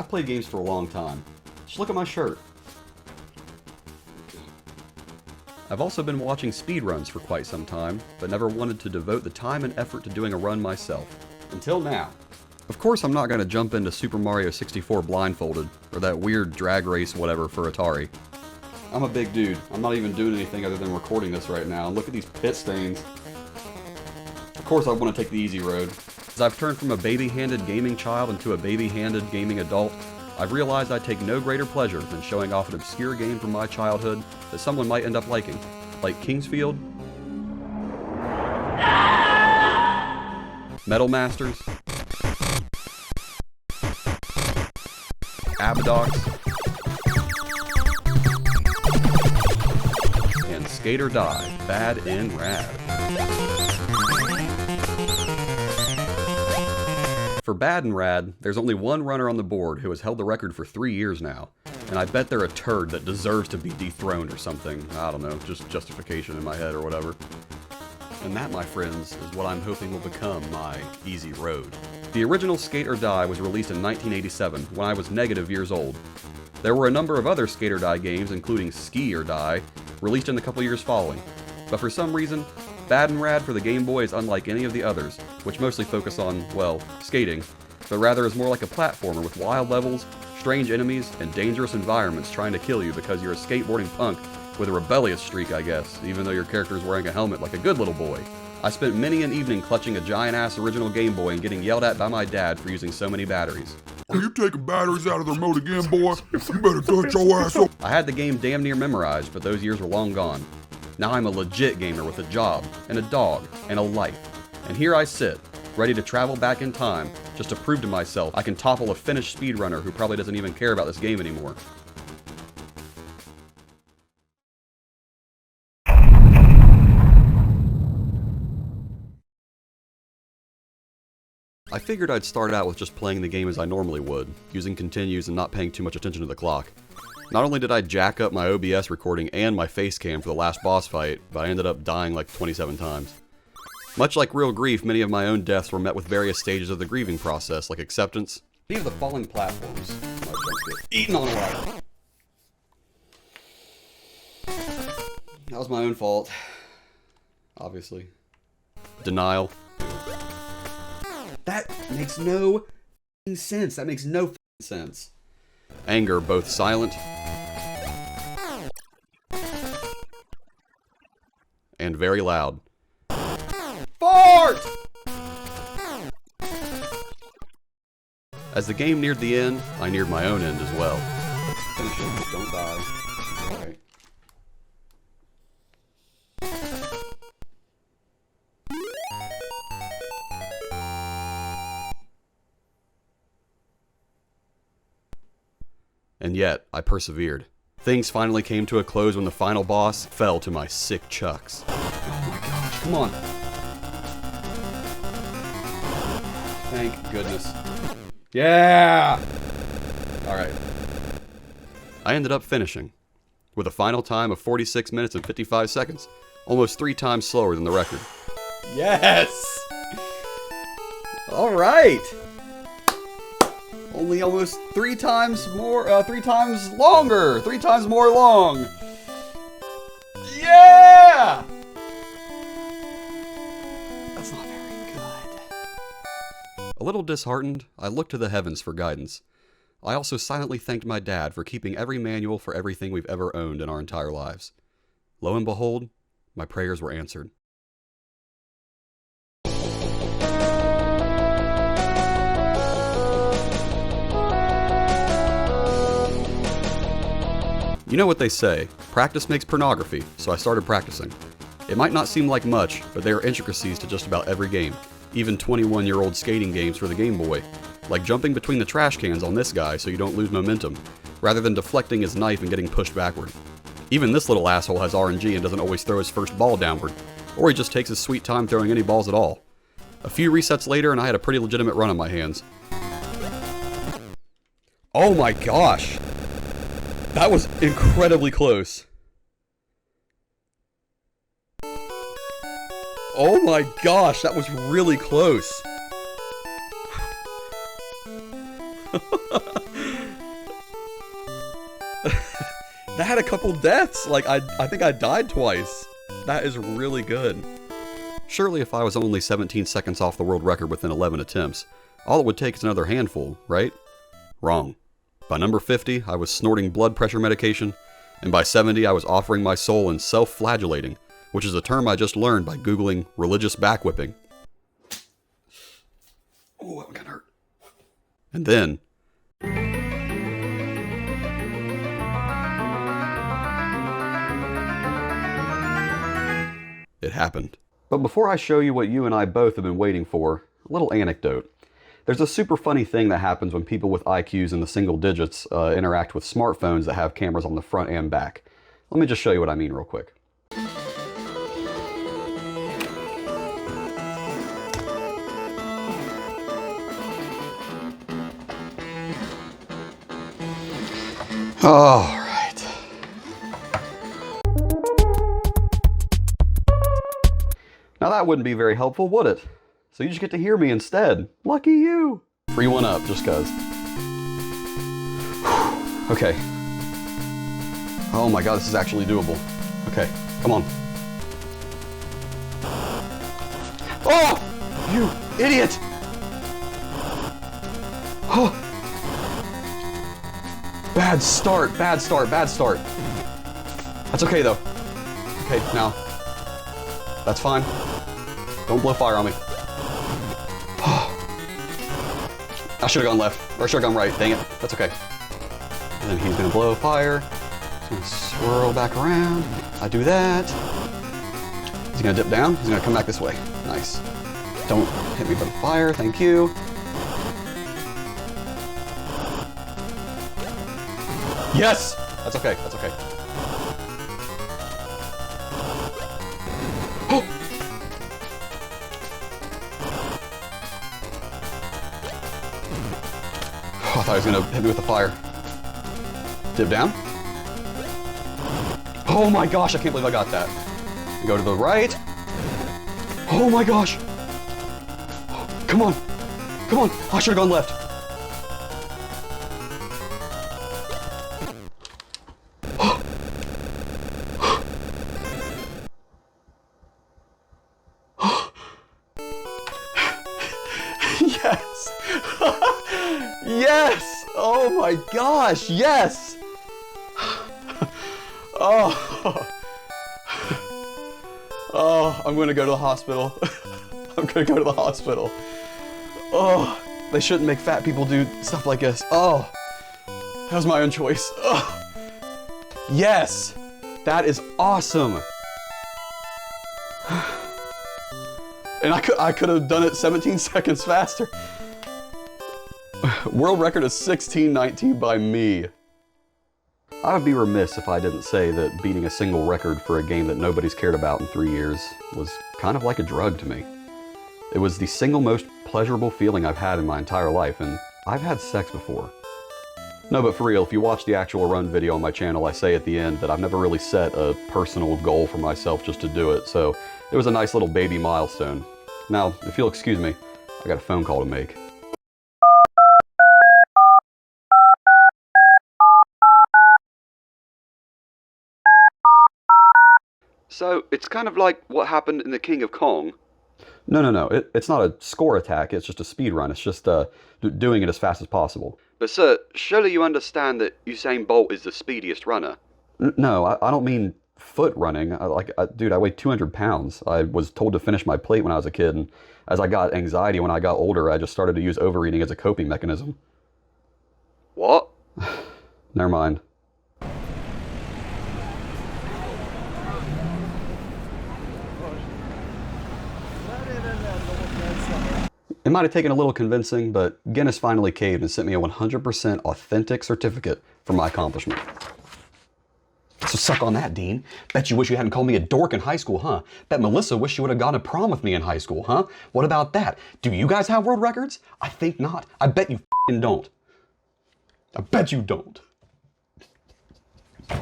I've played games for a long time. Just look at my shirt. I've also been watching speedruns for quite some time, but never wanted to devote the time and effort to doing a run myself. Until now. Of course I'm not going to jump into Super Mario 64 blindfolded, or that weird drag race whatever for Atari. I'm a big dude. I'm not even doing anything other than recording this right now. Look at these pit stains. Of course I want to take the easy road. As I've turned from a baby-handed gaming child into a baby-handed gaming adult, I've realized I take no greater pleasure than showing off an obscure game from my childhood that someone might end up liking, like Kingsfield, Metal Masters, Abadox, and Skate or Die, Bad and Rad. For Bad and Rad, there's only one runner on the board who has held the record for 3 years now, and I bet they're a turd that deserves to be dethroned or something. I don't know, just justification in my head or whatever. And that, my friends, is what I'm hoping will become my easy road. The original Skate or Die was released in 1987, when I was -years old. There were a number of other Skate or Die games, including Ski or Die, released in the couple years following. But for some reason, Bad and Rad for the Game Boy is unlike any of the others, which mostly focus on, well, skating, but rather is more like a platformer with wild levels, strange enemies, and dangerous environments trying to kill you because you're a skateboarding punk with a rebellious streak, I guess, even though your character is wearing a helmet like a good little boy. I spent many an evening clutching a giant-ass original Game Boy and getting yelled at by my dad for using so many batteries. Are you taking batteries out of the remote again, boy? You better cut your ass up. I had the game damn near memorized, but those years were long gone. Now I'm a legit gamer with a job, and a dog, and a life. And here I sit, ready to travel back in time, just to prove to myself I can topple a finished speedrunner who probably doesn't even care about this game anymore. I figured I'd start out with just playing the game as I normally would, using continues and not paying too much attention to the clock. Not only did I jack up my OBS recording and my face cam for the last boss fight, but I ended up dying like 27 times. Much like real grief, many of my own deaths were met with various stages of the grieving process, like acceptance. Any of the falling platforms. My jumps get eaten on alive. That was my own fault. Obviously. Denial. That makes no sense. That makes no sense. Anger, both silent and very loud. Fart! As the game neared the end, I neared my own end as well. Finish it, just don't die. Alright. And yet, I persevered. Things finally came to a close when the final boss fell to my sick chucks. Oh my gosh, come on! Thank goodness. Yeah! Alright. I ended up finishing, with a final time of 46 minutes and 55 seconds, almost 3 times slower than the record. Yes! Alright! Only almost 3 times more, 3 times longer! 3 times more long! Yeah! That's not very good. A little disheartened, I looked to the heavens for guidance. I also silently thanked my dad for keeping every manual for everything we've ever owned in our entire lives. Lo and behold, my prayers were answered. You know what they say, practice makes pornography, so I started practicing. It might not seem like much, but there are intricacies to just about every game, even 21-year-old skating games for the Game Boy, like jumping between the trash cans on this guy so you don't lose momentum, rather than deflecting his knife and getting pushed backward. Even this little asshole has RNG and doesn't always throw his first ball downward, or he just takes his sweet time throwing any balls at all. A few resets later and I had a pretty legitimate run on my hands. Oh my gosh! That was incredibly close. Oh my gosh, that was really close. That had a couple deaths. Like, I think I died twice. That is really good. Surely if I was only 17 seconds off the world record within 11 attempts, all it would take is another handful, right? Wrong. By number 50, I was snorting blood pressure medication, and by 70, I was offering my soul and self-flagellating, which is a term I just learned by Googling religious backwhipping. Oh, that one got hurt. And then... it happened. But before I show you what you and I both have been waiting for, a little anecdote. There's a super funny thing that happens when people with IQs in the single digits interact with smartphones that have cameras on the front and back. Let me just show you what I mean real quick. All right. Now that wouldn't be very helpful, would it? So you just get to hear me instead. Lucky you. Free one up, just cuz. Okay. Oh my god, this is actually doable. Okay, come on. Oh! You idiot! Oh! Bad start, bad start, bad start. That's okay though. Okay, now. That's fine. Don't blow fire on me. I should have gone left, or should have gone right, dang it. That's okay. And then he's gonna blow fire. He's gonna swirl back around. I do that. He's gonna dip down. He's gonna come back this way. Nice. Don't hit me by the fire, thank you. Yes! That's okay, that's okay. Oh! I thought he was gonna hit me with the fire. Dip down. Oh my gosh, I can't believe I got that. Go to the right. Oh my gosh. Come on. Come on. I should have gone left. Yes! Yes! Oh my gosh, yes! Oh. Oh, I'm gonna go to the hospital. I'm gonna go to the hospital. Oh, they shouldn't make fat people do stuff like this. Oh, that was my own choice. Oh. Yes! That is awesome! And I could have done it 17 seconds faster. World record is 16:19 by me. I would be remiss if I didn't say that beating a single record for a game that nobody's cared about in 3 years was kind of like a drug to me. It was the single most pleasurable feeling I've had in my entire life, and I've had sex before. No, but for real, if you watch the actual run video on my channel, I say at the end that I've never really set a personal goal for myself just to do it, so it was a nice little baby milestone. Now, if you'll excuse me, I got a phone call to make. So, it's kind of like what happened in The King of Kong. No. It's not a score attack, it's just a speed run. It's just doing it as fast as possible. But sir, surely you understand that Usain Bolt is the speediest runner? No, I don't mean foot running. Dude, I weigh 200 pounds. I was told to finish my plate when I was a kid, and as I got anxiety when I got older, I just started to use overeating as a coping mechanism. What? Never mind. It might have taken a little convincing, but Guinness finally caved and sent me a 100% authentic certificate for my accomplishment. So suck on that, Dean. Bet you wish you hadn't called me a dork in high school, huh? Bet Melissa wished she would have gone to prom with me in high school, huh? What about that? Do you guys have world records? I think not. I bet you f***ing don't. I bet you don't. I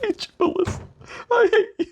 hate you, Melissa. I hate you.